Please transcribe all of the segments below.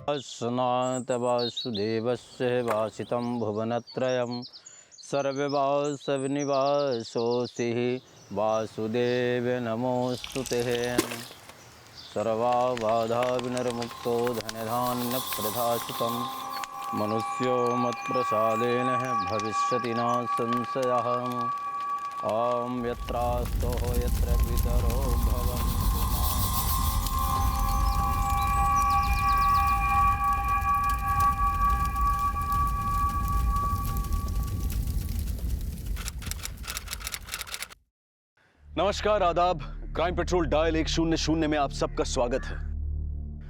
स्नात वासुदेवस्य वासितं भुवनत्रयं सर्ववासवनिवासोऽसि वासुदेव नमोऽस्तुते। सर्वबाधा विनिर्मुक्तो धनधान्यप्रदासुतं मनुष्यो मत्प्रसादेन भविष्यति न संशयः। ॐ यत्रास्तो यत्र पितरो भवन्तु। नमस्कार, आदाब। क्राइम पेट्रोल डायल 100 में आप सबका स्वागत है।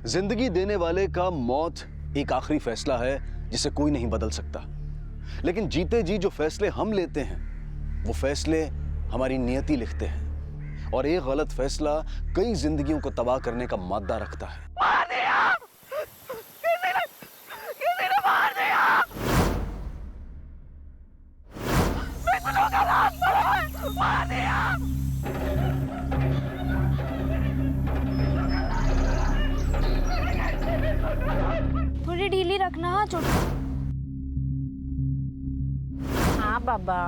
जिंदगी देने वाले का मौत एक आखिरी फैसला है जिसे कोई नहीं बदल सकता, लेकिन जीते जी जो फैसले हम लेते हैं वो फैसले हमारी नियति लिखते हैं, और एक गलत फैसला कई जिंदगियों को तबाह करने का मादा रखता है। मार दिया! किसी ने मार दिया! बिट्टू का लाश पड़ा है! मार दिया! थोड़ी ढीली रखना। हाँ छोटू। हाँ बाबा।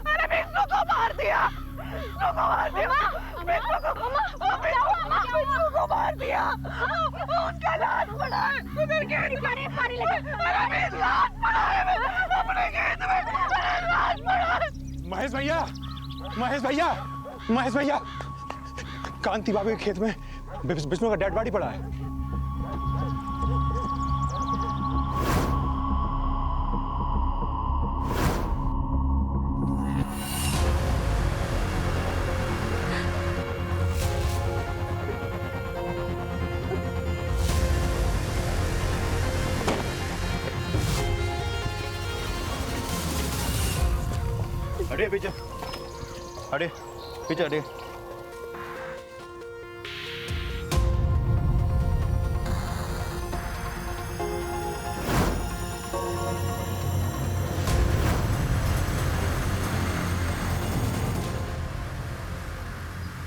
अरे बिट्टू को मार दिया! बिट्टू को मार दिया! बिट्टू को मार दिया! उनका लाश पड़ा है! उधर गेट पे! अरे मेरा लाश पड़ा है! अपने गेट में लाश पड़ा है! महेश भैया, महेश भैया, महेश भैया, कांति बाबू के खेत में विष्णु का डेड बॉडी पड़ा है। हटे पीछे, हटे पीछे, हटे।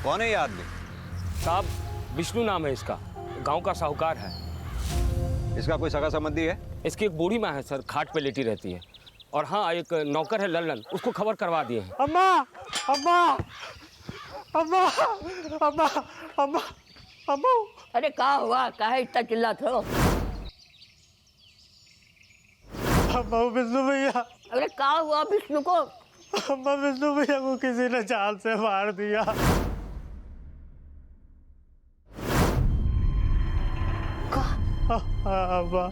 कौन है ये आदमी? साहब, विष्णु नाम है इसका, गांव का साहूकार है। इसका कोई सगा संबंधी है? इसकी एक बूढ़ी माँ है सर, खाट पे लेटी रहती है। और हाँ, एक नौकर है लल्लन, उसको खबर करवा दिए हैं। अम्मा, अम्मा, अम्मा, अम्मा, अम्मा, अम्मा। अरे क्या हुआ? काहे इतना चिल्लाते हो? अम्मा, विष्णु भैया। अरे क्या हुआ विष्णु को? अम्मा, विष्णु भैया को किसी ने चाल से मार दिया। अम्मा।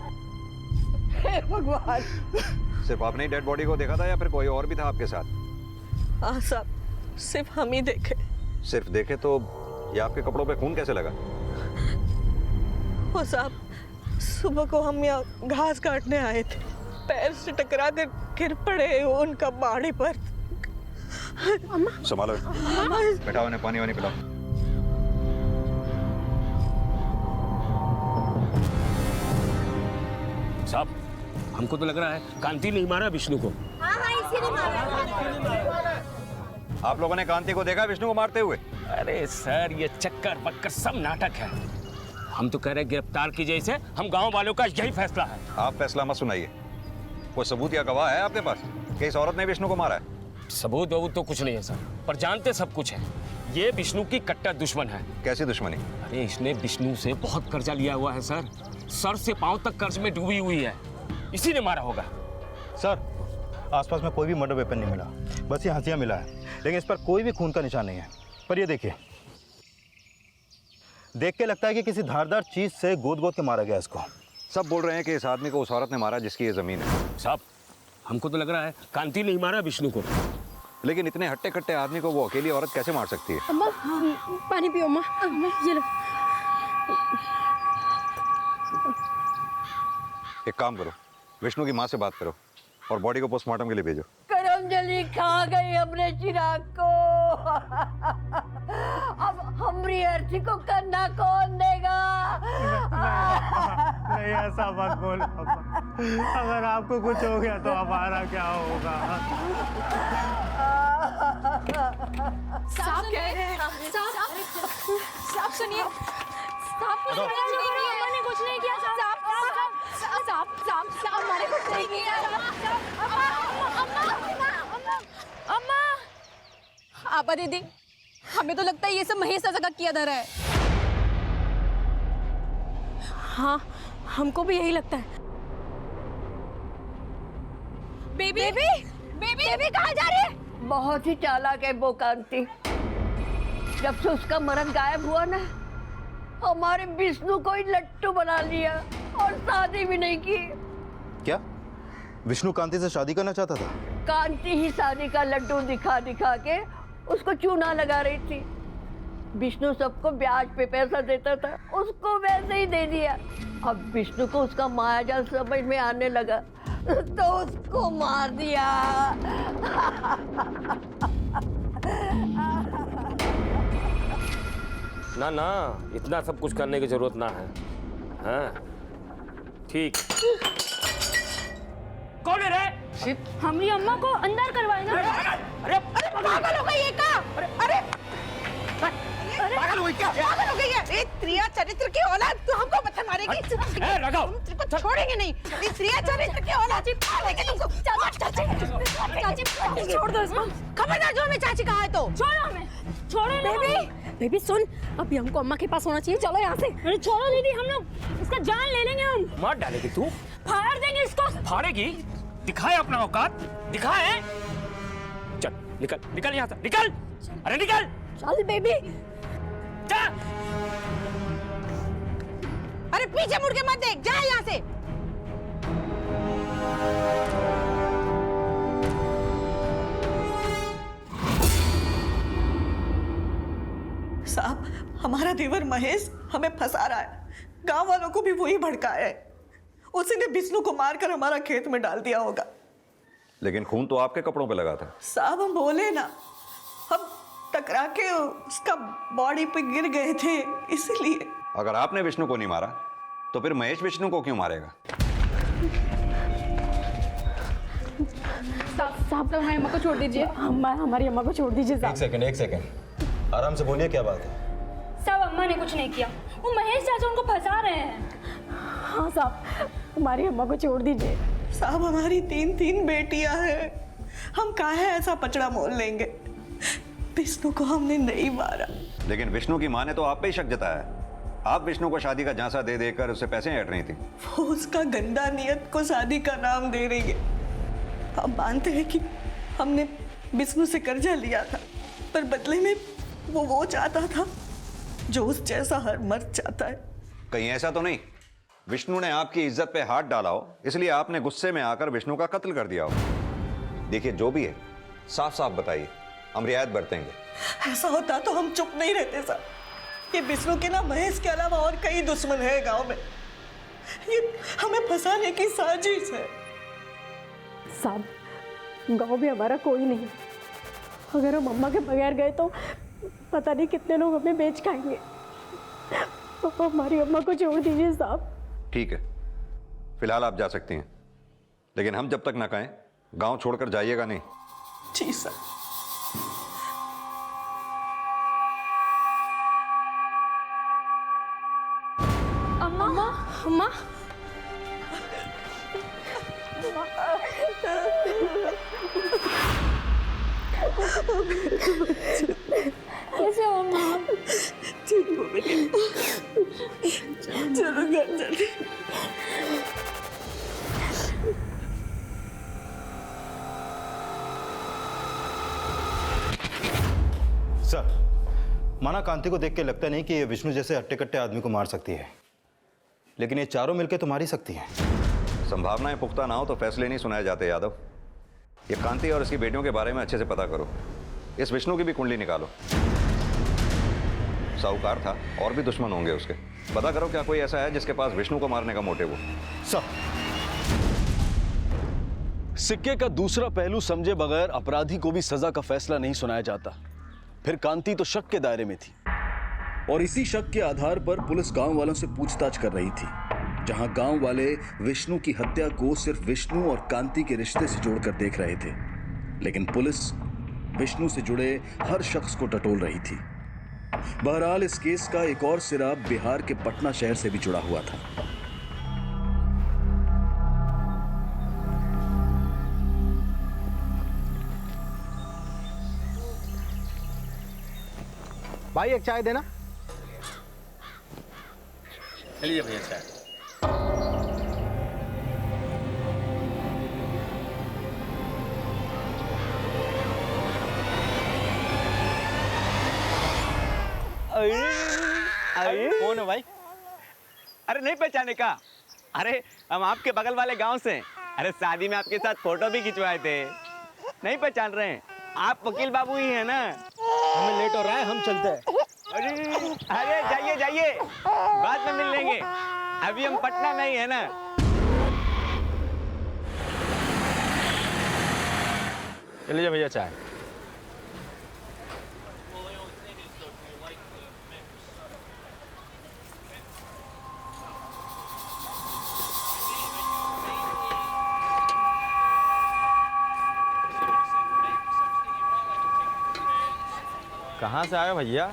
हे भगवान! सिर्फ आपने ही डेड बॉडी को देखा था या फिर कोई और भी था आपके साथ? हाँ साहब, सिर्फ हम ही देखे। सिर्फ देखे तो ये आपके कपड़ों पे खून कैसे लगा? वो साहब, सुबह को हम यहाँ घास काटने आए थे, पैर से टकरा कर गिर पड़े उनका बाड़ी पर। संभालो, बैठाओ, उन्हें पानी वानी पिलाओ। साहब, हमको तो लग रहा है कांति नहीं मारा विष्णु को। हाँ इसी ने मारा। आप लोगों ने कांति को देखा विष्णु को मारते हुए? अरे सर, ये चक्कर बक्कर सब नाटक है। हम तो कह रहे हैं गिरफ्तार कीजिए इसे, हम गांव वालों का यही फैसला है। आप फैसला मत सुनाइए। कोई सबूत या गवाह है आपके पास कि इस औरत ने विष्णु को मारा है? सबूत वबूत तो कुछ नहीं है सर, पर जानते सब कुछ है। ये विष्णु की कट्टर दुश्मन है। कैसी दुश्मनी? अरे इसने विष्णु से बहुत कर्जा लिया हुआ है सर, सर से पांव तक कर्ज में डूबी हुई है। इसी ने मारा होगा। सर, आसपास में कोई भी मर्डर वेपन नहीं मिला, बस ये हथियार मिला है, लेकिन इस पर कोई भी खून का निशान नहीं है। पर ये देखिए, देख के लगता है कि किसी धारदार चीज से गोद गोद के मारा गया इसको। सब बोल रहे हैं कि इस आदमी को उस औरत ने मारा जिसकी ये जमीन है। साहब, हमको तो लग रहा है कांति नहीं मारा विष्णु को। लेकिन इतने हट्टे कट्टे आदमी को वो अकेली औरत कैसे मार सकती है? अम्मा, पानी पियो अम्मा। ये लो। एक काम करो, विष्णु की माँ से बात करो और बॉडी को पोस्टमार्टम के लिए भेजो। करमजली खा गई हमने चिराग को। अब हमारी अर्थी को करना कौन देगा? नहीं, ऐसा मत बोलो। अगर आपको कुछ हो गया तो हमारा क्या होगा? साहब कह रहे हैं। साहब सुनिए, साहब कुछ नहीं किया, अम्मा ने कुछ नहीं किया। साहब हमारे कुछ नहीं किया। अम्मा आपा दीदी, हमें तो लगता है ये सब महेश चाचा का किया धरा है। हाँ, हमको भी यही लगता है। बेबी बेबी कहाँ जा रही है? बहुत ही चालाक है वो कांति। जब से उसका मरण गायब हुआ ना, हमारे विष्णु को ही लट्टू बना लिया और शादी भी नहीं की। क्या विष्णु कांति से शादी करना चाहता था? कांति ही शादी का लड्डू दिखा दिखा के उसको चूना लगा रही थी। विष्णु सबको ब्याज पे पैसा देता था, उसको वैसे ही दे दिया। अब विष्णु को उसका मायाजाल समझ में आने लगा तो उसको मार दिया। ना इतना सब कुछ करने की जरूरत ना है। हाँ ठीक। कौन है रे? हमारी अम्मा को अंदर करवाएगा। अरे पागल हो गई है क्या? अरे पागल हो गई क्या? पागल हो गई है? ए त्रिया चरित्र की औलाद, तू हमको पत्थर मारेगी? लगाओ। तेरे को छोड़ेंगे नहीं। ए त्रिया चरित्र की औलाद, मारेंगे तुमको। चाची छोड़ दो इसको। खबरदार जो हमें चाची कहा है तो छोड़ो हमें, छोड़ो बेबी सुन, अभी हमको अम्मा के पास होना चाहिए। चलो यहाँ से। अरे छोड़ो दीदी, हम लोग इसका जान ले लेंगे। हम मार डालेगी तू? फाड़ देंगे इसको। फाड़ेगी? दिखाए अपना औकात, दिखाए। चल निकल निकल यहाँ से, निकल। अरे निकल। चल बेबी जा। अरे पीछे मुड़ के मत देख, जा यहाँ से। साहब, हमारा देवर महेश हमें फंसा रहा है। गांव वालों को भी वही भड़काया है। उसी ने विष्णु को मारकर हमारा खेत में डाल दिया होगा। लेकिन खून तो आपके कपड़ों पे लगा था। साहब हम बोले ना, हम टकरा के उसका बॉडी पे गिर गए थे, इसलिए। अगर आपने विष्णु को नहीं मारा तो फिर महेश विष्णु को क्यों मारेगा? साहब तो हमारी अम्मा को छोड़ दीजिए। हमारी अम्मा को छोड़ दीजिए साहब। एक सेकंड, आराम से बोलिए, क्या बात है? साहब अम्मा ने कुछ नहीं किया, वो महेश चाचा उनको फंसा रहे हैं। हाँ साहब, हमारी अम्मा को छोड़ दीजिए। साहब हमारी तीन बेटियां हैं, हम काहे ऐसा पचड़ा मोल लेंगे? विष्णु को हमने नहीं मारा। लेकिन विष्णु की माँ ने तो आप पे ही शक जताया। आप विष्णु को शादी का झांसा दे देकर उससे पैसे हट रही थी। वो उसका गंदा नियत को शादी का नाम दे रही है। हम मानते हैं कि हमने विष्णु से कर्जा लिया था, पर बदले में वो चाहता था जो उस जैसा हर मर्द चाहता है। कहीं ऐसा तो नहीं विष्णु ने आपकी इज्जत पे हाथ डाला हो, इसलिए आपने गुस्से में आकर विष्णु का कत्ल कर दिया हो? देखिए जो भी है साफ साफ बताइए, हम रियायत बरतेंगे। ऐसा होता तो हम चुप नहीं रहते सर। ये विष्णु के ना महेश के अलावा और कई दुश्मन है गांव में। ये हमें फंसाने की साजिश है। साहब गांव में हमारा कोई नहीं, अगर हम अम्मा के बगैर गए तो पता नहीं कितने लोग हमें बेच खाएंगे। तो हमारी अम्मा को छोड़ दीजिए साहब। ठीक है, फिलहाल आप जा सकती हैं, लेकिन हम जब तक ना कहें गांव छोड़कर जाइएगा नहीं। जी सर। अम्मा अम्मा कैसे हो अम्मा? ठीक हो बेटे, चलो घर चलिए। सर, माना कांति को देख के लगता नहीं कि ये विष्णु जैसे हट्टे कट्टे आदमी को मार सकती है, लेकिन ये चारों मिलकर तो मार ही सकती हैं। संभावनाएं पुख्ता ना हो तो फैसले नहीं सुनाए जाते यादव। ये कांति और इसकी बेटियों के बारे में अच्छे से पता करो। इस विष्णु की भी कुंडली निकालो। साहूकार था, और भी दुश्मन होंगे उसके। पता करो क्या कोई ऐसा है जिसके पास विष्णु को मारने का मोटिव हो। सर, सिक्के का दूसरा पहलू समझे बगैर अपराधी को भी सजा का फैसला नहीं सुनाया जाता। फिर कांति तो शक के दायरे में थी, और इसी शक के आधार पर पुलिस गांव वालों से पूछताछ कर रही थी, जहां गांव वाले विष्णु की हत्या को सिर्फ विष्णु और कांति के रिश्ते से जोड़कर देख रहे थे। लेकिन पुलिस विष्णु से जुड़े हर शख्स को टटोल रही थी। बहरहाल इस केस का एक और सिरा बिहार के पटना शहर से भी जुड़ा हुआ था। भाई एक चाय देना। चलिए भैया चाय। अरे कौन है भाई? अरे नहीं पहचाने का? अरे हम आपके बगल वाले गांव से हैं। अरे शादी में आपके साथ फोटो भी खिंचवाए थे। नहीं पहचान रहे हैं? आप वकील बाबू ही हैं ना? हमें लेट हो रहा है, हम चलते हैं। अरे जाइए जाइए, बाद में मिल लेंगे। अभी हम पटना में ही है ना। चलिए भैया चाय। कहाँ से आए हो भैया?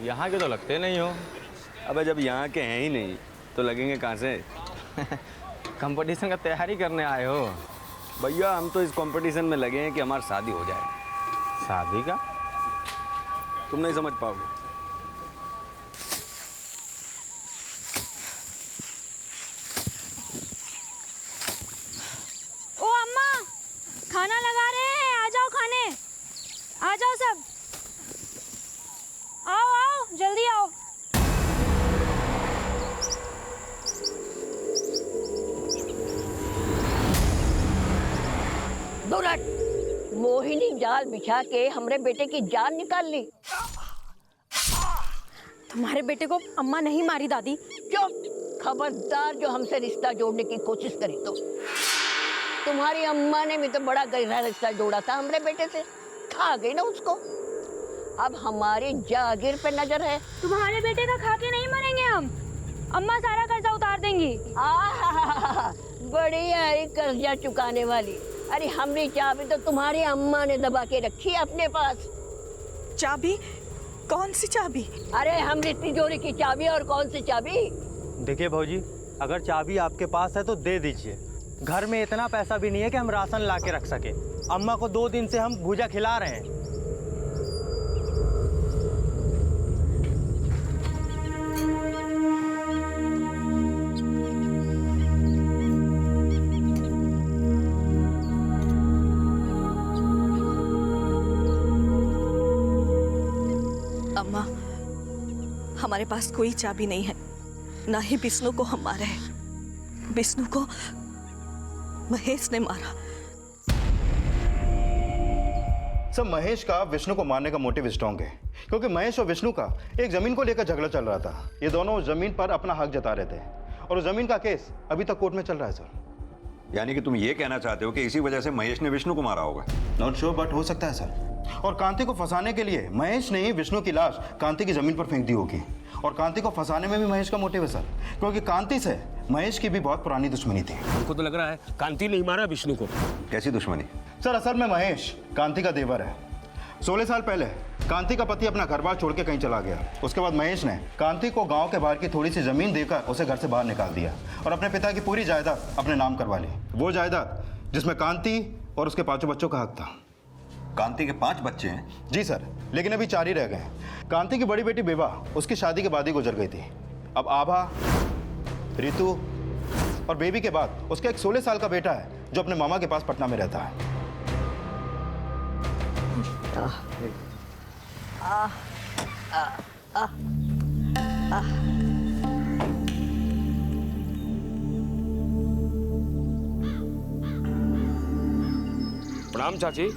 यहाँ के तो लगते नहीं हो। अबे जब यहाँ के हैं ही नहीं तो लगेंगे कहाँ से? कंपटीशन का तैयारी करने आए हो? भैया हम तो इस कंपटीशन में लगे हैं कि हमारी शादी हो जाए। शादी का? तुम नहीं समझ पाओगे। ओ अम्मा, खाना लगा रहे हैं, आ जाओ खाने। आ जाओ सब, आओ आओ जल्दी आओ। दुरट, मोहिनी जाल बिछा के हमरे बेटे की जान निकाल ली। तुम्हारे बेटे को अम्मा नहीं मारी दादी। चुप, खबरदार जो हमसे रिश्ता जोड़ने की कोशिश करी तो। तुम्हारी अम्मा ने भी तो बड़ा गहरा रिश्ता जोड़ा था हमरे बेटे से, खा गई ना उसको। अब हमारी जागीर पे नजर है। तुम्हारे बेटे का खा के नहीं मरेंगे हम। अम्मा सारा कर्जा उतार देंगी। बढ़िया है कर्जा चुकाने वाली। अरे हमरी चाबी तो तुम्हारी अम्मा ने दबा के रखी है अपने पास। चाबी? कौन सी चाबी? अरे हमरी तिजोरी की चाबी, और कौन सी चाबी? देखिए भौजी, अगर चाबी आपके पास है तो दे दीजिए। घर में इतना पैसा भी नहीं है कि हम राशन ला के रख सके। अम्मा को 2 दिन से हम भूजा खिला रहे हैं। अम्मा, हमारे पास कोई चाबी नहीं है, ना ही विष्णु को हम मारे हैं। विष्णु को महेश ने मारा। सब महेश का विष्णु को मारने का मोटिव स्ट्रॉन्ग है, क्योंकि महेश और विष्णु का एक जमीन को लेकर झगड़ा चल रहा था। ये दोनों उस जमीन पर अपना हक जता रहे थे और उस जमीन का केस अभी तक कोर्ट में चल रहा है सर। यानी कि तुम ये कहना चाहते हो कि इसी वजह से महेश ने विष्णु को मारा होगा? नॉट श्योर, बट हो सकता है सर। और कांति को फंसाने के लिए महेश ने ही विष्णु की लाश कांति की जमीन पर फेंक दी होगी। और कांति को फंसाने में भी महेश का मोटिव है सर, क्योंकि कांति से महेश की भी बहुत पुरानी दुश्मनी थी। हमको तो लग रहा है कांति नहीं मारा विष्णु को। कैसी दुश्मनी? सर असल में महेश कांति का देवर है। 16 साल पहले कांति का पति अपना घर बार छोड़ के कहीं चला गया। उसके बाद महेश ने कांति को गांव के बाहर की थोड़ी सी जमीन देकर उसे घर से बाहर निकाल दिया और अपने पिता की पूरी जायदाद अपने नाम करवा ली। वो जायदाद जिसमें कांति और उसके 5 बच्चों का हक था। कांति के 5 बच्चे हैं? जी सर, लेकिन अभी 4 ही रह गए। कांति की बड़ी बेटी बेवा उसकी शादी के बाद ही गुजर गई थी। अब आभा, रितु और बेबी के बाद उसका एक 16 साल का बेटा है जो अपने मामा के पास पटना में रहता है। प्रणाम चाची।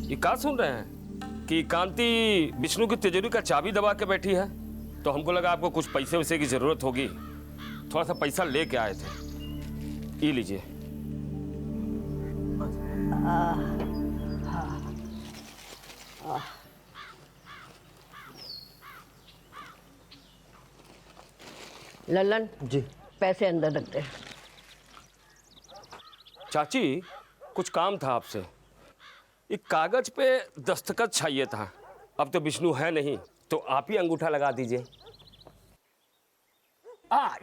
ये क्या सुन रहे हैं कि कांति विष्णु की तिजोरी का चाबी दबा के बैठी है? तो हमको लगा आपको कुछ पैसे वैसे की जरूरत होगी, थोड़ा सा पैसा लेके आए थे। ये लीजिए। ललन जी। पैसे अंदर रख दे। चाची कुछ काम था आपसे। एक कागज पे दस्तखत चाहिए था। अब तो विष्णु है नहीं, तो आप ही अंगूठा लगा दीजिए।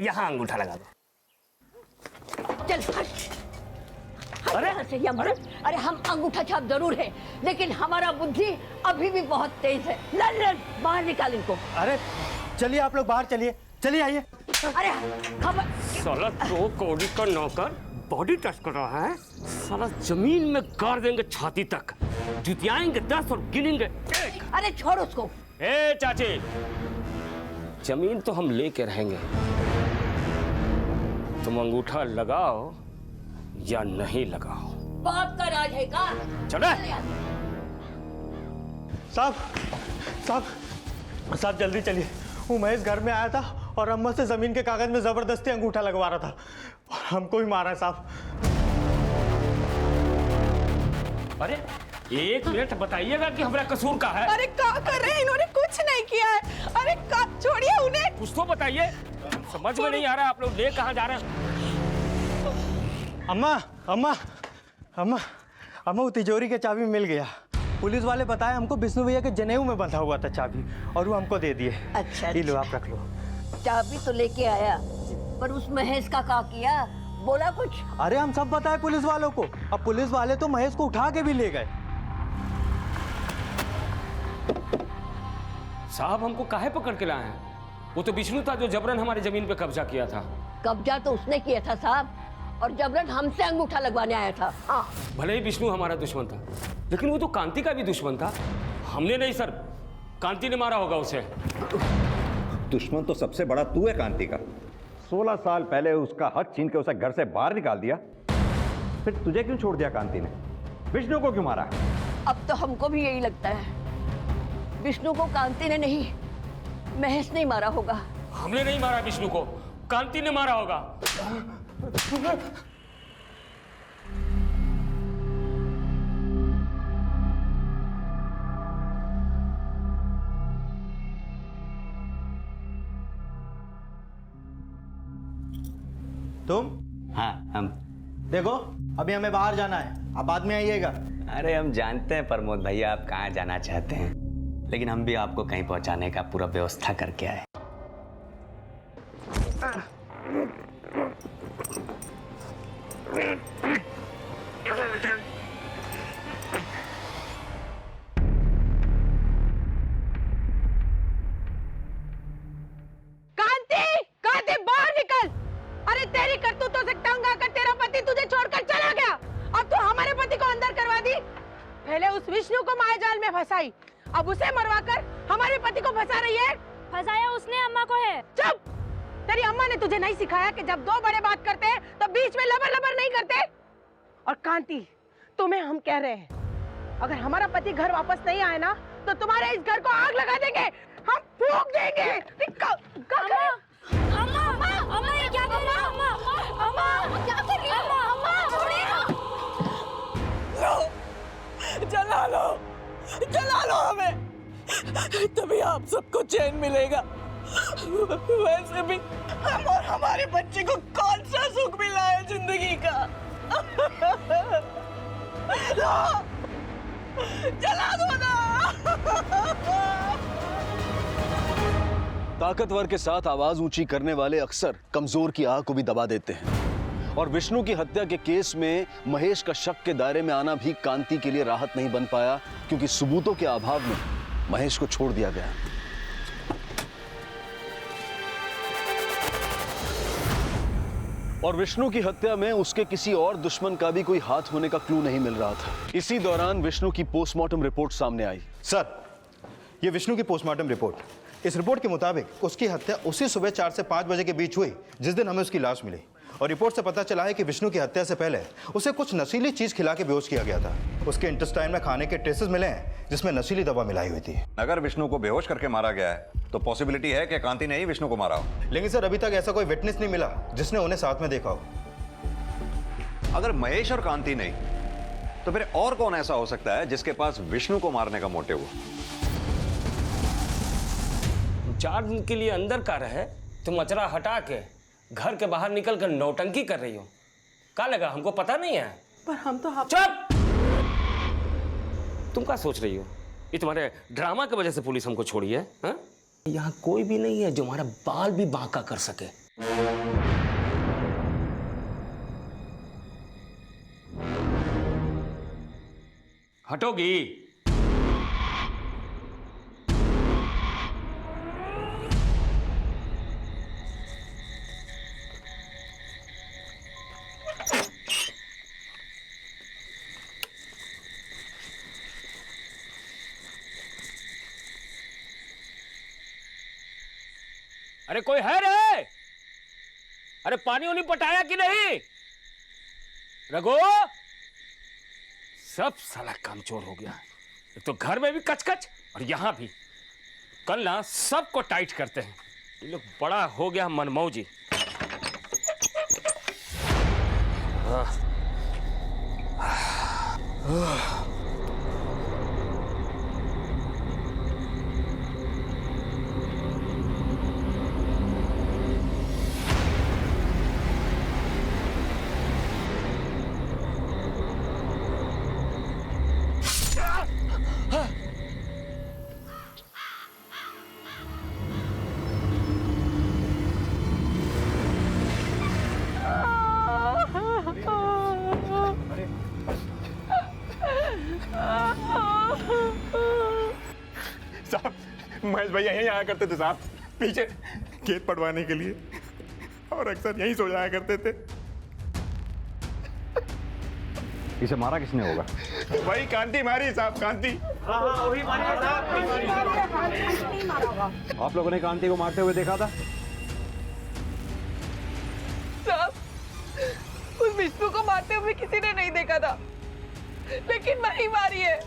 यहाँ अंगूठा लगा दो। चल अरे अरे हम अंगूठा छाप जरूर है, लेकिन हमारा बुद्धि अभी भी बहुत तेज है। लल्लन बाहर निकाल इनको। अरे चलिए आप लोग बाहर चलिए, चलिए आइए। अरे खबर साला तो कौड़ी का नौकर बॉडी टच कर रहा है। साला जमीन में गाड़ देंगे छाती तक, जुतियाएंगे 10 और गिनेंगे 1। अरे छोड़ उसको। ए चाची, जमीन तो हम लेके रहेंगे, तुम अंगूठा लगाओ या नहीं लगाओ। बाप का राज है का? चले। साहब जल्दी चलिए। वो महेश घर में आया था और अम्मा से जमीन के कागज में जबरदस्ती अंगूठा लगवा रहा था और हमको ही मारा है साहब। अरे 1 मिनट बताइएगा कि हमारा कसूर का है। अरे क्या कर रहे हैं? इन्होंने कुछ नहीं किया है। अरे छोड़िए उन्हें। कुछ तो बताइए, समझ में नहीं आ रहा आप लोग ले कहाँ जा रहे हैं। अम्मा अम्मा अम्मा अम्मा वो तिजोरी के चाबी मिल गया। पुलिस वाले बताए हमको विष्णु भैया के जनेऊ में बंधा हुआ था चाबी, और वो हमको दे दिए। अच्छा, ये लो आप रख लो। चाबी तो लेके आया, पर उस महेश का क्या किया? बोला कुछ? अरे हम सब बताए पुलिस वालों को। अब पुलिस वाले तो महेश को उठा के भी ले गए। साहब हमको काहे पकड़ के लाए हैं? वो तो विष्णु था जो जबरन हमारी जमीन पे कब्जा किया था। कब्जा तो उसने किया था साहब, और जबरन हमसे अंगूठा लगवाने आया था। हाँ। भले ही विष्णु हमारा दुश्मन था, लेकिन वो तो कांति का भी दुश्मन था। हमने नहीं सर, कांति ने मारा होगा उसे। दुश्मन तो सबसे बड़ा तू है कांति का। 16 साल पहले उसका हक छीन के उसे घर से बाहर निकाल दिया, फिर तुझे क्यों छोड़ दिया कांति ने? विष्णु को क्यों मारा? अब तो हमको भी यही लगता है, विष्णु को कांति ने नहीं, महेश ने मारा होगा। हमने नहीं मारा विष्णु को, कांति ने मारा होगा। तुम? हाँ हम। देखो अभी हमें बाहर जाना है, आप बाद में आइएगा। अरे हम जानते हैं प्रमोद भैया आप कहाँ जाना चाहते हैं, लेकिन हम भी आपको कहीं पहुंचाने का पूरा व्यवस्था करके आए। कांति, कांति बाहर निकल। अरे तेरी करतूतों से तंग आकर तेरा पति तुझे छोड़कर चला गया, अब तो हमारे पति को अंदर करवा दी। पहले उस विष्णु को मायाजाल में फंसाई, अब उसे मरवाकर हमारे पति को फंसा रही है। फंसाया उसने अम्मा को है। चुप! तेरी अम्मा ने तुझे नहीं सिखाया कि जब दो बड़े बात करते हैं तो बीच में लबर लबर नहीं करते? और कांति, तुम्हें हम कह रहे हैं, अगर हमारा पति घर वापस नहीं आए ना तो तुम्हारे इस घर को आग लगा देंगे, हम फूंक देंगे। अम्मा ये क्या कर रही है? अम्मा क्या कर रही है? अम्मा छोड़िए। जला लो हमें, तभी आप सबको चैन मिलेगा। वैसे भी हम और हमारे बच्चे को कौन सा सुख मिला है जिंदगी का? जला दो ना। ताकतवर के साथ आवाज ऊंची करने वाले अक्सर कमजोर की आह को भी दबा देते हैं, और विष्णु की हत्या के केस में महेश का शक के दायरे में आना भी कांति के लिए राहत नहीं बन पाया, क्योंकि सबूतों के अभाव में महेश को छोड़ दिया गया। और विष्णु की हत्या में उसके किसी और दुश्मन का भी कोई हाथ होने का क्लू नहीं मिल रहा था। इसी दौरान विष्णु की पोस्टमार्टम रिपोर्ट सामने आई। सर, ये विष्णु की पोस्टमार्टम रिपोर्ट, इस रिपोर्ट के मुताबिक उसकी हत्या उसी सुबह 4 से 5 बजे के बीच हुई जिस दिन हमें उसकी लाश मिली। और रिपोर्ट से पता चला है कि विष्णु की हत्या से पहले उसे कुछ नशीली चीज खिला के बेहोश किया गया था। उसके इंटेस्टाइन में खाने के ट्रेसेस मिले हैं जिसमें नशीली दवा मिलाई हुई थी। अगर विष्णु को बेहोश करके मारा गया है तो पॉसिबिलिटी है कि कांति ने ही विष्णु को मारा हो। लेकिन सर अभी तक ऐसा कोई विटनेस नहीं मिला जिसने उन्हें साथ में देखा हो। अगर महेश और कांति नहीं तो फिर और कौन ऐसा हो सकता है जिसके पास विष्णु को मारने का मोटिव हो? 4 दिन के लिए अंदर का रहे, तुम अचरा हटा के घर के बाहर निकल कर नौटंकी कर रही हो। क्या लगा हमको पता नहीं है? पर हम तो चुप! तुम क्या सोच रही हो? ये तुम्हारे ड्रामा की वजह से पुलिस हमको छोड़ी है? हाँ? यहाँ कोई भी नहीं है जो हमारा बाल भी बांका कर सके। हटोगी? अरे कोई है रे? अरे पानी उनी पटाया कि नहीं? रघु, सब साला कामचोर हो गया। एक तो घर में भी कचकच और यहां भी। कल ना सबको टाइट करते हैं। ये लोग बड़ा हो गया मनमौजी। साहब, महेश भैया यहीं आया करते थे साहब, पीछे खेत पटवाने के लिए, और अक्सर यहीं सो जाया करते थे। इसे मारा किसने होगा? वही कांति मारी साहब, कांति। वही मारी साहब। आप लोगों ने कांति को मारते हुए देखा था? साहब, उस विष्णु को मारते हुए किसी ने नहीं देखा था, लेकिन मैं ही मारी है।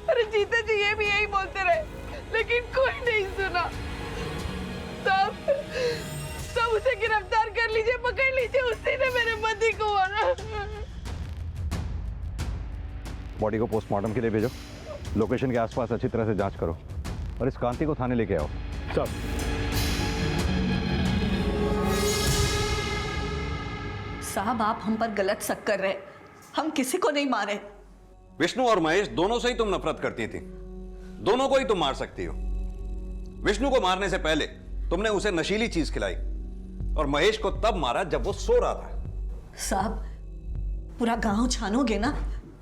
अरे जीते जी ये भी यही बोलते रहे, लेकिन कोई नहीं सुना। सब उसे गिरफ्तार कर लीजिए, पकड़ लीजिए, उसी ने मेरे पति को मारा। बॉडी को पोस्टमार्टम के लिए भेजो, लोकेशन के आसपास अच्छी तरह से जांच करो और इस कांति को थाने लेके आओ। सब साहब, आप हम पर गलत शक कर रहे हैं। हम किसी को नहीं मारे। विष्णु और महेश दोनों से ही तुम नफरत करती थी, दोनों को ही तुम मार सकती हो। विष्णु को मारने से पहले तुमने उसे नशीली चीज खिलाई और महेश को तब मारा जब वो सो रहा था। साहब, पूरा गांव छानोगे ना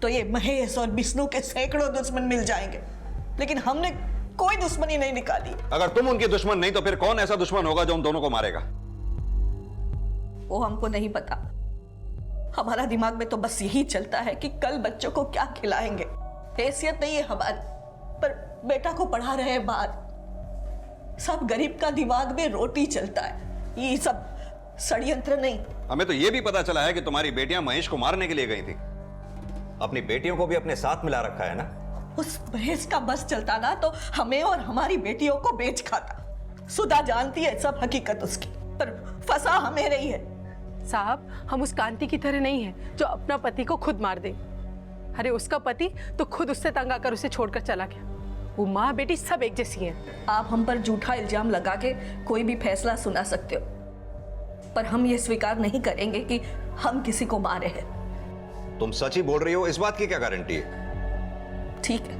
तो ये महेश और विष्णु के सैकड़ों दुश्मन मिल जाएंगे, लेकिन हमने कोई दुश्मनी नहीं निकाली। अगर तुम उनके दुश्मन नहीं तो फिर कौन ऐसा दुश्मन होगा जो उन दोनों को मारेगा? वो हमको नहीं पता। हमारा दिमाग में तो बस यही चलता है कि कल बच्चों को क्या खिलाएंगे। हैसियत नहीं है हमारी, पर बेटा को पढ़ा रहे हैं बाहर। सब गरीब का दिमाग में रोटी चलता है, ये सब षड्यंत्र नहीं। हमें तो यह भी पता चला है कि तुम्हारी बेटियां महेश को मारने के लिए गई थी। अपनी बेटियों को भी अपने साथ मिला रखा है ना? उस महेश का बस चलता ना तो हमें और हमारी बेटियों को बेच खाता। सुधा जानती है सब हकीकत उसकी, पर फंसा हमें रही है। साहब, हम उस कांति की तरह नहीं है जो अपना पति को खुद मार दे। अरे उसका पति तो खुद उससे तंग आकर उसे छोड़कर चला गया। वो माँ बेटी सब एक जैसी हैं। आप हम पर झूठा इल्जाम लगा के कोई भी फैसला सुना सकते हो, पर हम ये स्वीकार नहीं करेंगे कि हम किसी को मारे हैं। तुम सच ही बोल रही हो? इस बात की क्या गारंटी है? ठीक है,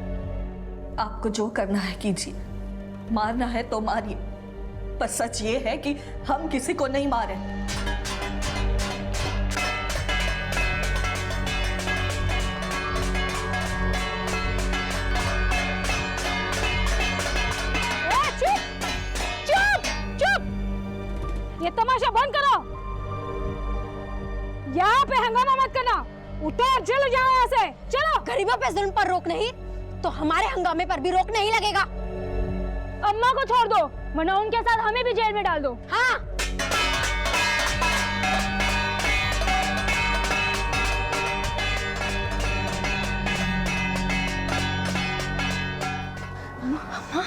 आपको जो करना है कीजिए, मारना है तो मारिए, पर सच ये है कि हम किसी को नहीं मारे। ये तमाशा बंद करो। यहाँ पे हंगामा मत करना। उठो और चलो जाओ यहाँ से। चलो। गरीबों पे जुल्म पर रोक नहीं तो हमारे हंगामे पर भी रोक नहीं लगेगा। अम्मा को छोड़ दो, वरना उनके साथ हमें भी जेल में डाल दो। हाँ।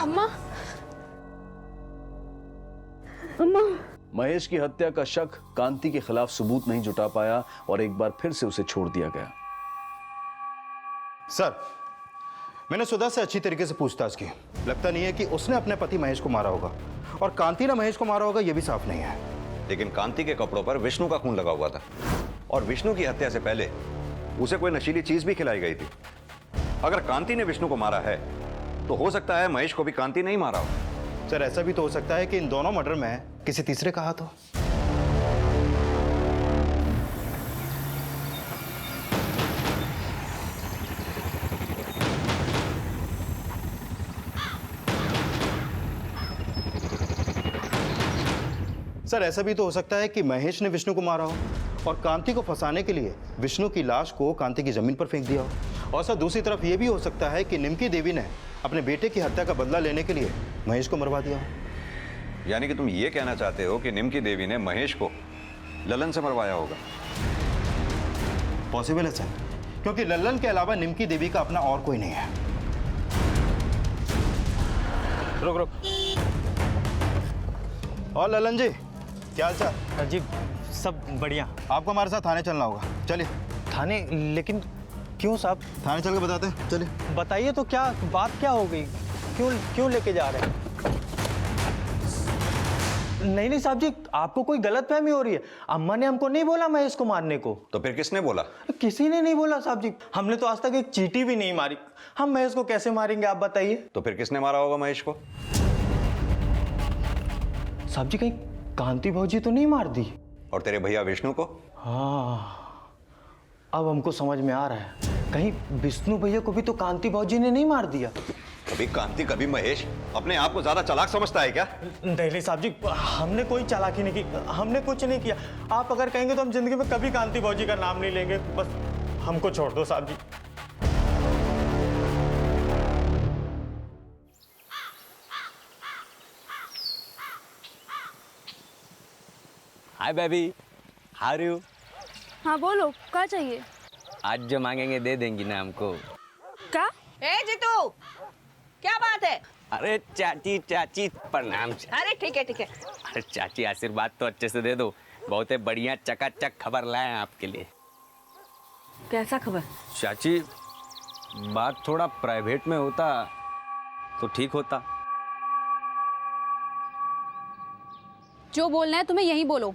अम्मा, अम्मा। महेश की हत्या का शक कांति के खिलाफ सबूत नहीं जुटा पाया और एक बार फिर से उसे छोड़ दिया गया। सर, मैंने सुधा से अच्छी तरीके से पूछताछ की। लगता नहीं है कि उसने अपने पति महेश को मारा होगा, और कांति ने महेश को मारा होगा यह भी साफ नहीं है। लेकिन कांति के कपड़ों पर विष्णु का खून लगा हुआ था और विष्णु की हत्या से पहले उसे कोई नशीली चीज भी खिलाई गई थी। अगर कांति ने विष्णु को मारा है तो हो सकता है महेश को भी कांति नहीं मारा हो। सर ऐसा भी तो हो सकता है कि इन दोनों मर्डर में किसी तीसरे का हाथ हो। सर ऐसा भी तो हो सकता है कि महेश ने विष्णु को मारा हो और कांति को फंसाने के लिए विष्णु की लाश को कांति की जमीन पर फेंक दिया हो। और सर दूसरी तरफ यह भी हो सकता है कि निमकी देवी ने अपने बेटे की हत्या का बदला लेने के लिए महेश को मरवा दिया हो। यानी कि तुम ये कहना चाहते हो कि निमकी देवी ने महेश को ललन से मरवाया होगा? पॉसिबल है सर, क्योंकि ललन के अलावा निमकी देवी का अपना और कोई नहीं है। रुक रुक। और ललन जी क्या हाल चाल? जी सब बढ़िया। आपको हमारे साथ थाने चलना होगा, चलिए। थाने? लेकिन क्यों साहब? थाने चल के बताते हैं, चलिए। बताइए तो क्या बात क्या हो गई? क्यों लेके जा रहे हैं? नहीं साहब जी, आपको कोई गलतफहमी हो रही है। अम्मा ने हमको नहीं बोला महेश को मारने को। तो फिर किसने बोला? किसी ने नहीं बोला साहब जी। हमने तो आज तक एक चींटी भी नहीं मारी। हम महेश को कैसे मारेंगे आप बताइए? तो फिर किसने मारा होगा महेश को? साहब जी कहीं कांति भौजी तो नहीं मार दी? और तेरे भैया विष्णु को? हाँ अब हमको समझ में आ रहा है, कहीं विष्णु भैया को भी तो कांति भौजी ने नहीं मार दिया। कभी कांति कभी महेश। अपने आप को ज्यादा चालाक समझता है क्या? नहीं साहब जी, हमने कोई चालाकी नहीं की, हमने कुछ नहीं किया। आप अगर कहेंगे तो हम जिंदगी में कभी कांति भौजी का नाम नहीं लेंगे। बस हमको छोड़ दो साहब जी। Hi baby, how are you? हाँ बोलो, क्या चाहिए? आज जो मांगेंगे दे देंगी ना हमको। क्या? ए जीतू, क्या बात है? अरे चाची चाची प्रणाम। अरे ठीक है ठीक है। अरे चाची आशीर्वाद तो अच्छे से दे दो। बहुत ही बढ़िया चकाचक खबर लाए हैं आपके लिए। कैसा खबर? चाची बात थोड़ा प्राइवेट में होता तो ठीक होता। जो बोलना है तुम्हें यही बोलो।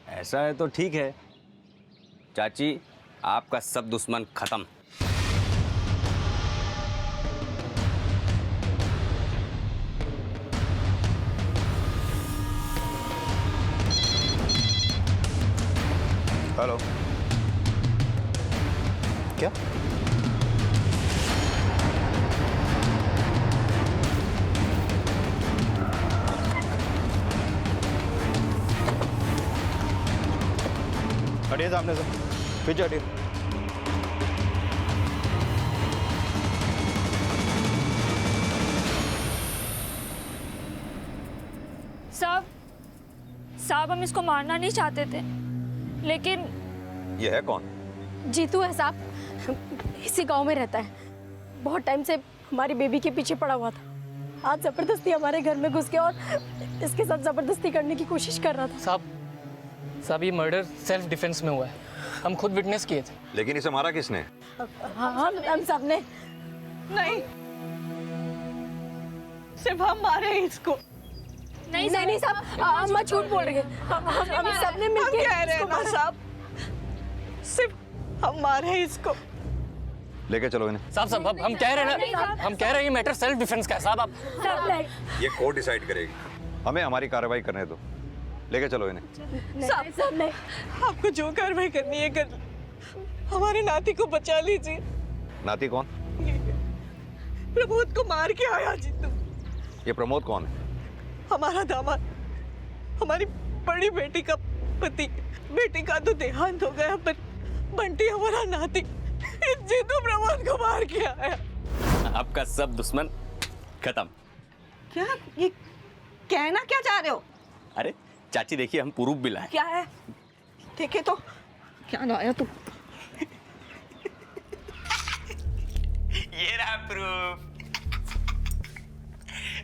ऐसा है तो ठीक है चाची, आपका सब दुश्मन खत्म। हेलो, क्या? हटिए सामने से, पीछे हटिए। साहब हम इसको मारना नहीं चाहते थे, लेकिन ये है कौन? जीतू है साहब, इसी गांव में रहता है। बहुत टाइम से हमारी बेबी के पीछे पड़ा हुआ था। आज जबरदस्ती हमारे घर में घुस गया और इसके साथ जबरदस्ती करने की कोशिश कर रहा था। साहब ये मर्डर सेल्फ डिफेंस में हुआ है, हम खुद विटनेस किए थे। लेकिन इसे मारा किसने? हाँ हम सब ने। नहीं, सिर्फ हम मारे इसको। नहीं साहब, अम्मा झूठ बोल रही है। हम सब ने मिलकर कह रहे हैं ना साहब, सिर्फ हम मारे इसको। लेके चलो इन्हें। साहब हम कह रहे हैं ना, हम कह रहे हैं ये मैटर सेल्फ डिफेंस का है साहब। आप ये कोर्ट डिसाइड करेगी, हमें हमारी कार्रवाई करने दो। लेके चलो इन्हें। साहब नहीं, आपको जो कार्रवाई करनी है कर। हमारे नाती को बचा लीजिए। नाती कौन? प्रमोद को मार के आया जीतू। ये प्रमोद कौन है? हमारा दामाद, हमारी बड़ी बेटी का पति। बेटी का तो देहांत हो गया, पर बंटी हमारा नाती जीतू प्रमोद को मार के आया। आपका सब दुश्मन खत्म। क्या ये कहना क्या चाह रहे हो? अरे चाची देखिए, हम प्रूफ भी लाए। क्या है? देखे तो क्या लाया तू? ये रहा प्रूफ।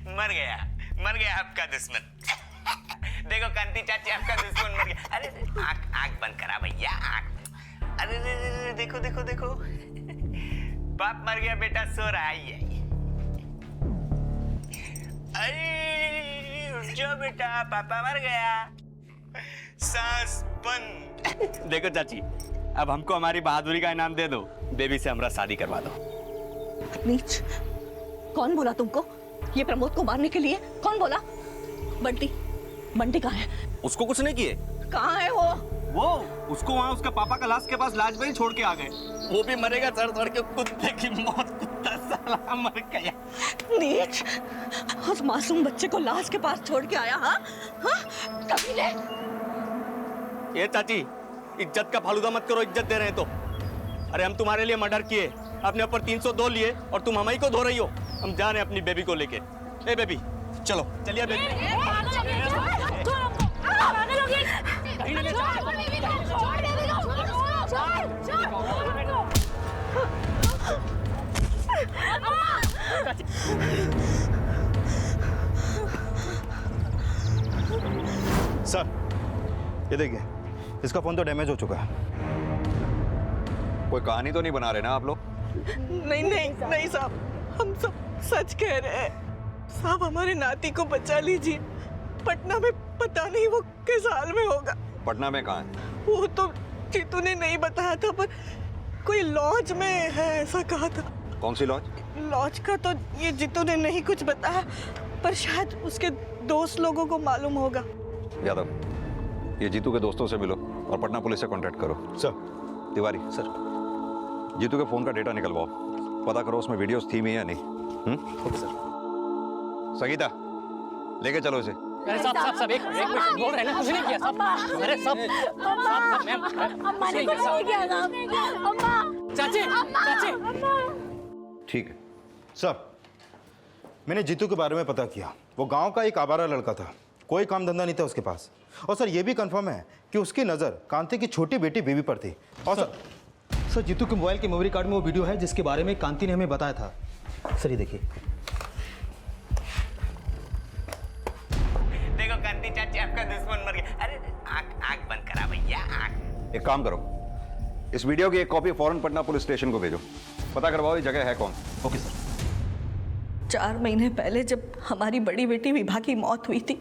मर गया आपका दुश्मन। देखो कांति चाची, आपका दुश्मन मर गया। अरे आंख बंद करा भैया, आंख। अरे देखो देखो देखो, बाप मर गया, बेटा सो रहा है। अरे उठ जाओ बेटा, पापा मर गया। सांस बंद। देखो चाची, अब हमको हमारी बहादुरी का इनाम दे दो, बेबी से हमारा शादी करवा दो। नीच, कौन बोला तुमको ये प्रमोद को मारने के लिए? कौन बोला? बंटी, बंटी कहाँ है? उसको कुछ नहीं किए। कहाँ है वो उसको वहाँ उसका पापा का लाश के पास लाश में ही छोड़ के आ गए। वो भी मरेगा सड़ सड़ के, कुत्ते की मौत, कुत्ता साला मर गया। नीच, उस मासूम बच्चे को लाश के पास छोड़ के आया। हाँ हाँ, कमीने। ये चाची, इज्जत का फालूदा मत करो, इज्जत दे रहे हैं तो। अरे हम तुम्हारे लिए मर्डर किए, अपने ऊपर 302 लिए और तुम हमें को धो रही हो। हम जा रहे हैं अपनी बेबी को लेके। ए बेबी चलो, चलिए बेबी। सर ये देखिए, इसका फोन तो डैमेज हो चुका है। कोई कहानी तो नहीं बना रहे ना आप लोग? नहीं नहीं नहीं साहब, हम सब सच कह रहे हैं। साहब हमारे नाती को बचा लीजिए, पटना में पता नहीं वो किस हाल में होगा। पटना में कहाँ है? वो तो जीतू ने नहीं बताया था, पर कोई लॉज में है ऐसा कहा था। कौन सी लॉज? लॉज का तो ये जीतू ने नहीं कुछ बताया, पर शायद उसके दोस्त लोगों को मालूम होगा। यादव, ये जीतू के दोस्तों से मिलो और पटना पुलिस से कांटेक्ट करो। सर। तिवारी सर, जीतू के फोन का डेटा निकलवाओ, पता करो उसमें वीडियोस थी भी या नहीं। Okay sir. संगीता, लेके चलो इसे। अरे सब एक मिनट बोल रहे हैं ना, कुछ नहीं किया सब। अरे सब मैम, अम्मा ने कुछ नहीं किया ना। अम्मा, चाची चाची। ठीक है सर, मैंने जीतू के बारे में पता किया। वो गांव का एक आवारा लड़का था, कोई काम धंधा नहीं था उसके पास। और सर ये भी कंफर्म है कि उसकी नज़र कांति की छोटी बेटी बेबी पर थी। और सर जीतू के मोबाइल के मेमोरी कार्ड में वो वीडियो है जिसके बारे में कांति ने हमें बताया था। सर ये देखिए। देखो कांति चाची, आपका दुश्मन मर गया। अरे आँख बंद करा भैया, आँख। एक काम करो, इस वीडियो की एक कॉपी फौरन पटना पुलिस स्टेशन को भेजो, पता करवाओ ये जगह है कौन। Okay sir. 4 महीने पहले जब हमारी बड़ी बेटी विभा की मौत हुई थी,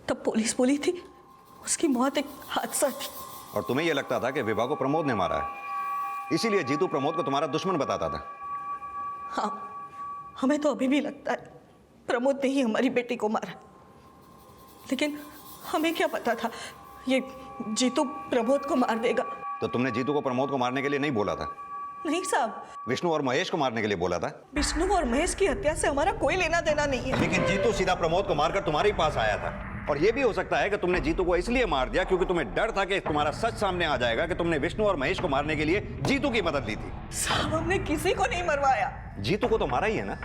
तब पुलिस बोली थी उसकी मौत एक हादसा थी। और तुम्हें यह लगता था कि विभा को प्रमोद ने मारा है, इसीलिए जीतू प्रमोद को तुम्हारा दुश्मन बताता था। हाँ, हमें तो अभी भी लगता है प्रमोद ने ही हमारी बेटी को मारा, लेकिन हमें क्या पता था ये जीतू प्रमोद को मार देगा। तो तुमने जीतू को प्रमोद को मारने के लिए नहीं बोला था? नहीं साहब, विष्णु और महेश को मारने के लिए बोला था। विष्णु और महेश की हत्या से हमारा कोई लेना देना नहीं है। लेकिन जीतू सीधा प्रमोद को मारकर तुम्हारे ही पास आया था। और यह भी हो सकता है कि तुमने जीतू को इसलिए मार दिया क्योंकि तुम्हें डर था कि तुम्हारा सच सामने आ जाएगा कि तुमने विष्णु और महेश को मारने के लिए जीतू की मदद ली थी। साहब हमने किसी को नहीं मरवाया। जीतू को तो मारा ही है ना।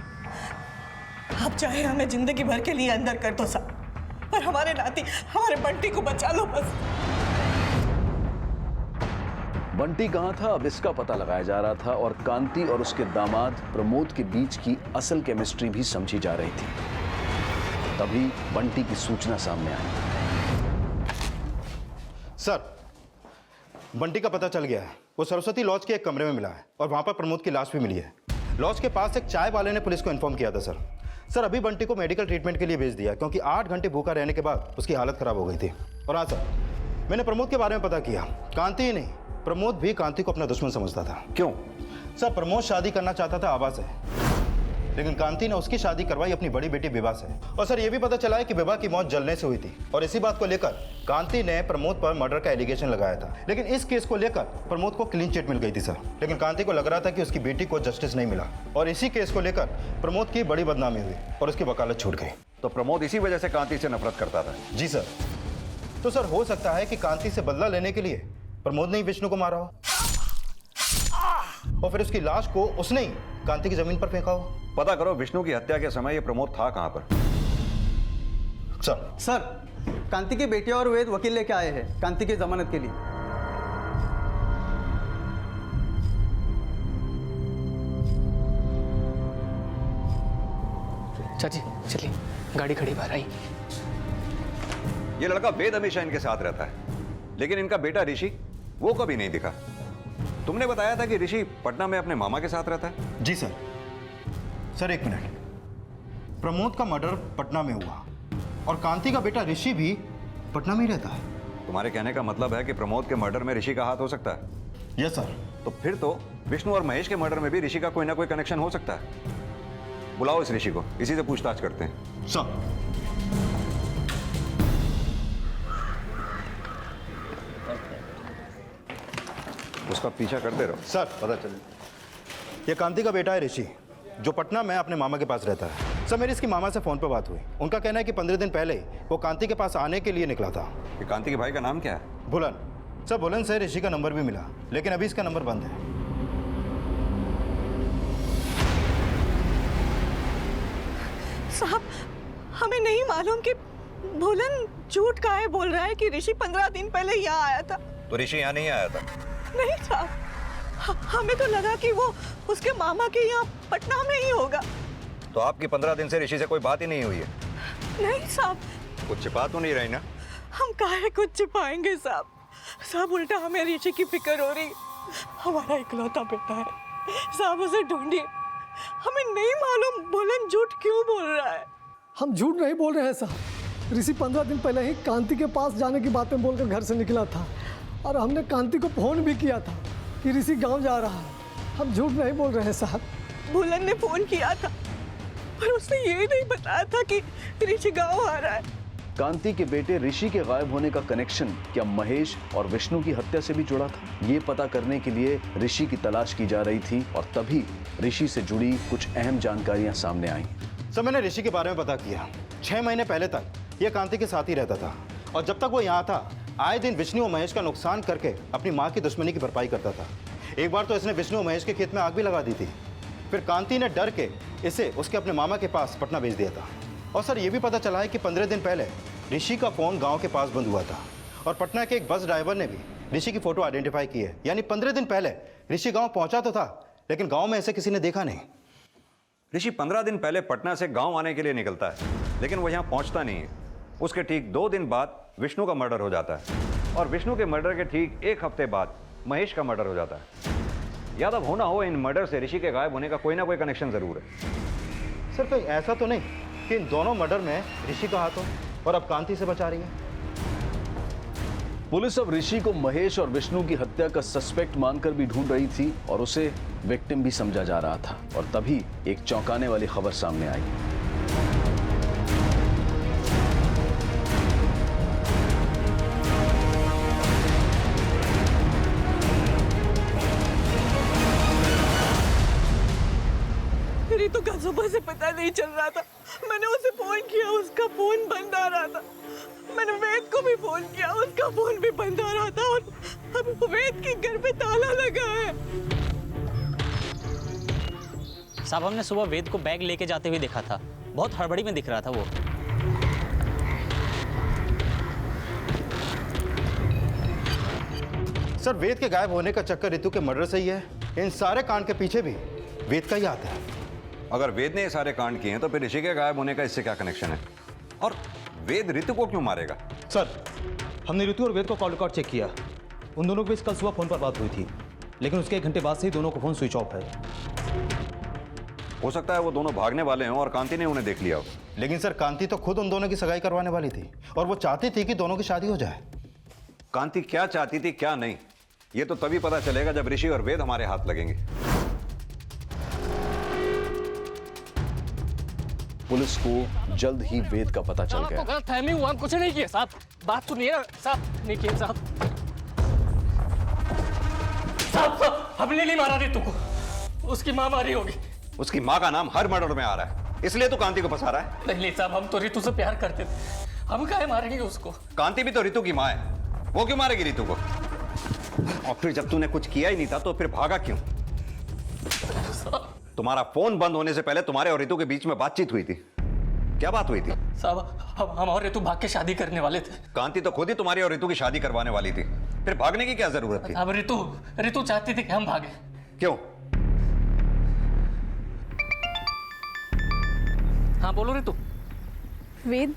आप चाहे हमें जिंदगी भर के लिए अंदर कर दो साहब, पर हमारे नाती, हमारे बंटी को बचा लो बस। बंटी कहाँ था, अब इसका पता लगाया जा रहा था और कांति और उसके दामाद प्रमोद के बीच की असल केमिस्ट्री भी समझी जा रही थी। तभी बंटी की सूचना सामने आई। सर, बंटी का पता चल गया है। वो सरस्वती लॉज के एक कमरे में मिला है और वहां पर प्रमोद की लाश भी मिली है। लॉज के पास एक चाय वाले ने पुलिस को इन्फॉर्म किया था। सर अभी बंटी को मेडिकल ट्रीटमेंट के लिए भेज दिया क्योंकि 8 घंटे भूखा रहने के बाद उसकी हालत खराब हो गई थी। और हाँ सर, मैंने प्रमोद के बारे में पता किया। कांति ही नहीं, प्रमोद भी कांति को अपना दुश्मन समझता था। क्यों? सर प्रमोद शादी करना चाहता था आभा से, लेकिन कांति ने उसकी शादी करवाई अपनी बड़ी बेटी विभा से। और सर ये भी पता चला है कि विभा की मौत जलने से हुई थी और इसी बात को लेकर कांति ने प्रमोद पर मर्डर का एलिगेशन लगाया था। लेकिन इस केस को लेकर प्रमोद को क्लीन चिट मिल गई थी सर, लेकिन कांति को लग रहा था कि उसकी बेटी को जस्टिस नहीं मिला और इसी केस को लेकर प्रमोद की बड़ी बदनामी हुई और उसकी वकालत छूट गई। तो प्रमोद इसी वजह से कांति से नफरत करता था? जी सर। तो सर हो सकता है कि कांति से बदला लेने के लिए प्रमोद ने ही विष्णु को मारा हो और फिर उसकी लाश को उसने ही कांति की जमीन पर फेंका हो। पता करो विष्णु की हत्या के समय ये प्रमोद था कहां पर। सर कांति की बेटी और वेद वकील लेके आए हैं कांति की जमानत के लिए। चाची चलिए, गाड़ी खड़ी बाहर आई। ये लड़का वेद हमेशा इनके साथ रहता है, लेकिन इनका बेटा ऋषि वो कभी नहीं दिखा। तुमने बताया था कि ऋषि पटना में अपने मामा के साथ रहता है। जी सर। सर एक मिनट, प्रमोद का मर्डर पटना में हुआ और कांति का बेटा ऋषि भी पटना में ही रहता है। तुम्हारे कहने का मतलब है कि प्रमोद के मर्डर में ऋषि का हाथ हो सकता है? Yes sir. तो फिर तो विष्णु और महेश के मर्डर में भी ऋषि का कोई ना कोई कनेक्शन हो सकता है। बुलाओ इस ऋषि को, इसी से पूछताछ करते हैं। सर। उसका पीछा करते रहो। सर पता चले ये कांति का बेटा है ऋषि, जो पटना में अपने मामा के पास रहता है। सर मेरी इसकी मामा से फ़ोन पर बात हुई। उनका कहना है कि 15 दिन पहले वो कांति के पास आने के लिए निकला था। ये कांति के भाई का नाम क्या है? बुलन। सर बुलन से ऋषि का नंबर भी मिला, लेकिन अभी इसका नंबर बंद है। साहब हमें नहीं मालूम कि बुलन झूठ काहे बोल रहा है कि ऋषि 15 दिन पहले यहाँ आया था। तो ऋषि यहाँ नहीं आया था? नहीं साहब, हमें तो लगा कि वो उसके मामा के यहाँ पटना में ही होगा। तो आपकी 15 दिन से ऋषि से कोई बात ही नहीं हुई है? नहीं साहब। कुछ छिपा तो नहीं रही ना? हम काहे कुछ छिपाएंगे साहब? साहब उल्टा हमें ऋषि की फिक्र हो रही। हमारा इकलौता बेटा है साहब, उसे ढूंढिए। हमें नहीं मालूम बुलन झूठ क्यों बोल रहा है। हम झूठ नहीं बोल रहे हैं साहब। ऋषि 15 दिन पहले ही कांति के पास जाने की बातें बोलकर घर से निकला था, और हमने कांति को फोन भी किया था कि ऋषि गांव जा रहा है। हम झूठ नहीं बोल रहे हैं साहब। बुलन ने फोन किया था, पर उसने ये नहीं बताया था कि ऋषि गांव आ रहा है। कांति के बेटे ऋषि के गायब होने का कनेक्शन क्या महेश और विष्णु की हत्या से भी जुड़ा था? ये पता करने के लिए ऋषि की तलाश की जा रही थी, और तभी ऋषि से जुड़ी कुछ अहम जानकारियां सामने आईं। सर मैंने ऋषि के बारे में पता किया। 6 महीने पहले तक ये कांति के साथ ही रहता था, और जब तक वो यहाँ था आए दिन विष्णु और महेश का नुकसान करके अपनी माँ की दुश्मनी की भरपाई करता था। एक बार तो इसने विष्णु और महेश के खेत में आग भी लगा दी थी। फिर कांति ने डर के इसे उसके अपने मामा के पास पटना भेज दिया था। और सर ये भी पता चला है कि 15 दिन पहले ऋषि का फ़ोन गांव के पास बंद हुआ था, और पटना के एक बस ड्राइवर ने भी ऋषि की फ़ोटो आइडेंटिफाई की है। यानी 15 दिन पहले ऋषि गांव पहुंचा तो था, लेकिन गांव में ऐसे किसी ने देखा नहीं। ऋषि 15 दिन पहले पटना से गांव आने के लिए निकलता है, लेकिन वो यहाँ पहुँचता नहीं है। उसके ठीक 2 दिन बाद विष्णु का मर्डर हो जाता है, और विष्णु के मर्डर के ठीक 1 हफ्ते बाद महेश का मर्डर हो जाता है। याद अब होना हो इन मर्डर से ऋषि के गायब होने का कोई ना कोई कनेक्शन जरूर है। सर कहीं ऐसा तो नहीं कि इन दोनों मर्डर में ऋषि का हाथ हो और अब कांति से बचा रही है? पुलिस अब ऋषि को महेश और विष्णु की हत्या का सस्पेक्ट मानकर भी ढूंढ रही थी, और उसे विक्टिम भी समझा जा रहा था। और तभी एक चौंकाने वाली खबर सामने आई। रितु का सुबह से पता नहीं चल रहा था। मैंने उसे फोन किया, उसका फोन बंद आ रहा था। मैंने वेद को भी फोन किया, उसका फोन भी बंद आ रहा था। और अब वेद के घर पे ताला लगा है। साहब हमने सुबह वेद को बैग लेके जाते हुए देखा था, बहुत हड़बड़ी में दिख रहा था वो। सर वेद के गायब होने का चक्कर रितु के मर्डर से ही है। इन सारे कांड के पीछे भी वेद का ही हाथ है। अगर वेद ने ये सारे कांड किए हैं तो फिर ऋषि के गायब होने का इससे क्या कनेक्शन है? और वेद ऋतु को क्यों मारेगा? सर हमने ऋतु और वेद को कॉल रिकॉर्ड चेक किया। उन दोनों के बीच कल सुबह फोन पर बात हुई थी, लेकिन उसके 1 घंटे बाद से ही दोनों का फोन स्विच ऑफ है। हो सकता है वो दोनों भागने वाले हों और कांति ने उन्हें देख लिया हो। लेकिन सर कांति तो खुद उन दोनों की सगाई करवाने वाली थी, और वो चाहती थी कि दोनों की शादी हो जाए। कांति क्या चाहती थी क्या नहीं, ये तो तभी पता चलेगा जब ऋषि और वेद हमारे हाथ लगेंगे। पुलिस को जल्द ही वेद का पता चल गया। गलतफहमी हुआ, हम कुछ नहीं किया साहब। बात सुनिए साहब, नहीं किया साहब। साहब हमने नहीं मारा रितु को, उसकी माँ मारी होगी। उसकी माँ का नाम हर मर्डर में आ रहा है, इसलिए तो कांति को फंसा रहा है। नहीं साहब, हम तो रितु से प्यार करते थे, हम काहे मारेंगे उसको? कांति भी तो रितु की माँ है, वो क्यों मारेगी रितु को? और फिर जब तूने कुछ किया ही नहीं था तो फिर भागा क्यों? तुम्हारा फोन बंद होने से पहले तुम्हारे और रितु के बीच में बातचीत हुई थी। क्या बात हुई थी? साहब हम और रितु भाग के शादी करने वाले थे। कांति तो खुद ही तुम्हारी और रितु की शादी करवाने वाली थी, फिर भागने की क्या जरूरत थी? अब रितु चाहती थी कि हम भागे। क्यों? हाँ बोलो रितु। वेद,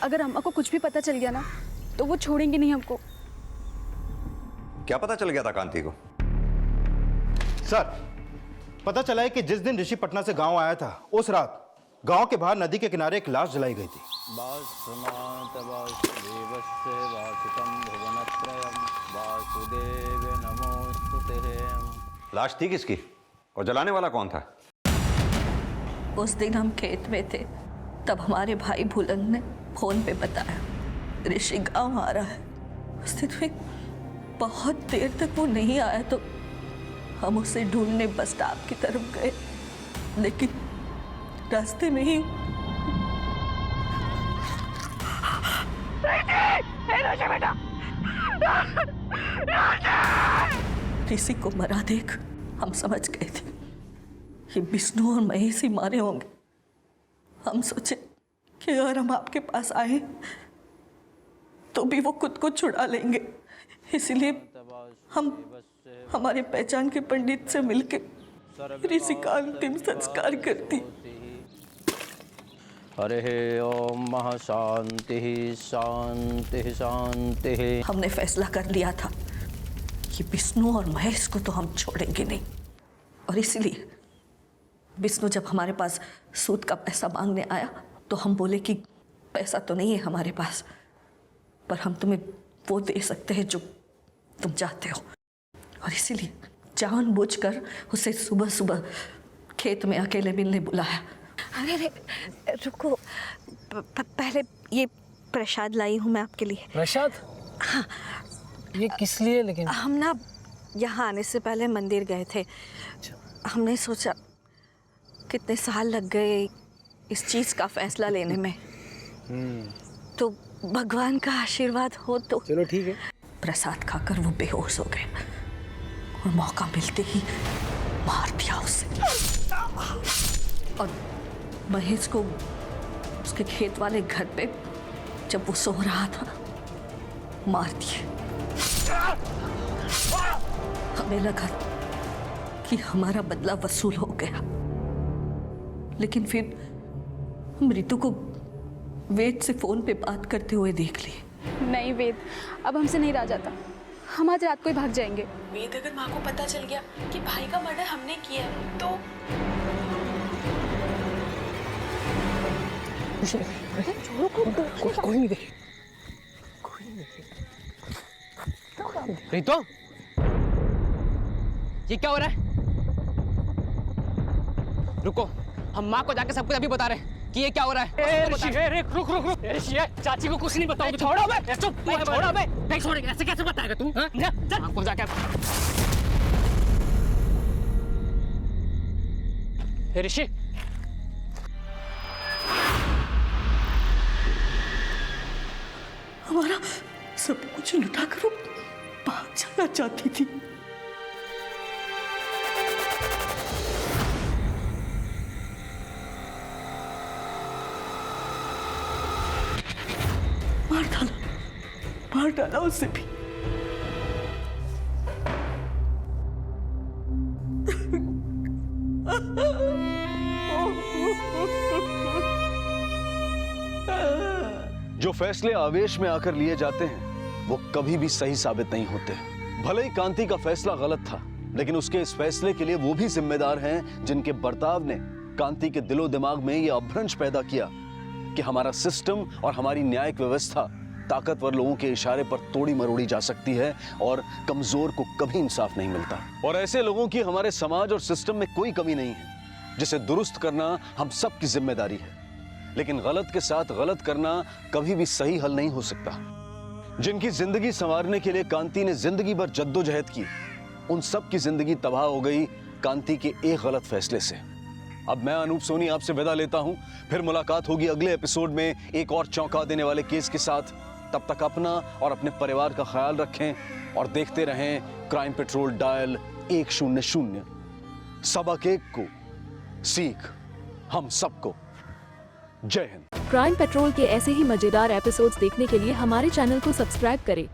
अगर अम्मा को कुछ भी पता चल गया ना तो वो छोड़ेंगे नहीं हमको। क्या पता चल गया था कांति को? सर पता चला है कि जिस दिन ऋषि पटना से गांव आया था, उस रात गांव के बाहर नदी के किनारे एक लाश जलाई गई थी। वासुदेवस्य वासुतं भुवनत्रयं वासुदेव नमोस्तुते। लाश थी किसकी और जलाने वाला कौन था? उस दिन हम खेत में थे, तब हमारे भाई भुलन ने फोन पे बताया ऋषि गांव आ रहा है। उस दिन में बहुत देर तक वो नहीं आया तो हम उसे ढूंढने बस स्टॉप की तरफ गए, लेकिन रास्ते में ही ऋषि को मरा देख हम समझ गए थे कि विष्णु और महेश ही मारे होंगे। हम सोचे कि अगर हम आपके पास आए तो भी वो खुद को छुड़ा लेंगे, इसलिए हम हमारे पहचान के पंडित से मिलके ऋषि का अंतिम संस्कार करती। हरे ओम शांति शांति शांति। हमने फैसला कर लिया था कि विष्णु और महेश को तो हम छोड़ेंगे नहीं, और इसलिए विष्णु जब हमारे पास सूद का पैसा मांगने आया तो हम बोले कि पैसा तो नहीं है हमारे पास, पर हम तुम्हें वो दे सकते हैं जो तुम चाहते हो, और इसीलिए जानबूझकर उसे सुबह सुबह खेत में अकेले मिलने बुलाया। अरे अरे रुको, पहले ये प्रसाद लाई हूँ मैं आपके लिए। प्रसाद? हाँ। ये किस लिए? लेकिन हम ना यहाँ आने से पहले मंदिर गए थे। हमने सोचा कितने साल लग गए इस चीज़ का फैसला लेने में, तो भगवान का आशीर्वाद हो तो। चलो ठीक है। प्रसाद खाकर वो बेहोश हो गए और मौका मिलते ही मार दिया उसे, और महेश को उसके खेत वाले घर पे जब वो सो रहा था मार दिए। हमें लगा कि हमारा बदला वसूल हो गया, लेकिन फिर हम ऋतु को वेद से फोन पे बात करते हुए देख लिए। नहीं वेद, अब हमसे नहीं रहा जाता, हम आज रात को ही भाग जाएंगे। वेद, अगर माँ को पता चल गया कि भाई का मर्डर हमने किया है तो कोई नहीं देखे। रितो, ये क्या हो रहा है? रुको, हम माँ को जाके सब कुछ अभी बता रहे हैं कि ये क्या हो रहा है। रुक रुक रुक, चाची को कुछ नहीं बताओगे। छोड़ो बे, छोड़ो बे, नहीं छोड़ेंगे। ऐसे कैसे बताएगा तू? माँ को जाके। ऋषि, हमारा सब कुछ लुटा कर वो भाग जाना चाहती थी। मार डाला उसे भी। जो फैसले आवेश में आकर लिए जाते हैं वो कभी भी सही साबित नहीं होते। भले ही कांति का फैसला गलत था, लेकिन उसके इस फैसले के लिए वो भी जिम्मेदार हैं जिनके बर्ताव ने कांति के दिलो दिमाग में ये अभ्रंश पैदा किया कि हमारा सिस्टम और हमारी न्यायिक व्यवस्था ताकतवर लोगों के इशारे पर तोड़ी मरोड़ी जा सकती है और कमजोर को कभी इंसाफ नहीं मिलता। और ऐसे लोगों की हमारे समाज और सिस्टम में कोई कमी नहीं है, जिसे दुरुस्त करना हम सबकी जिम्मेदारी है। लेकिन गलत के साथ गलत करना कभी भी सही हल नहीं हो सकता। जिनकी जिंदगी संवारने के लिए कांति ने जिंदगी भर जद्दोजहद की, उन सब की जिंदगी तबाह हो गई कांति के एक गलत फैसले से। अब मैं अनूप सोनी आपसे विदा लेता हूं। फिर मुलाकात होगी अगले एपिसोड में एक और चौंका देने वाले केस के साथ। तब तक अपना और अपने परिवार का ख्याल रखें और देखते रहें क्राइम पेट्रोल डायल 100। सबक एक को सीख हम सबको। जय हिंद। क्राइम पेट्रोल के ऐसे ही मजेदार एपिसोड्स देखने के लिए हमारे चैनल को सब्सक्राइब करें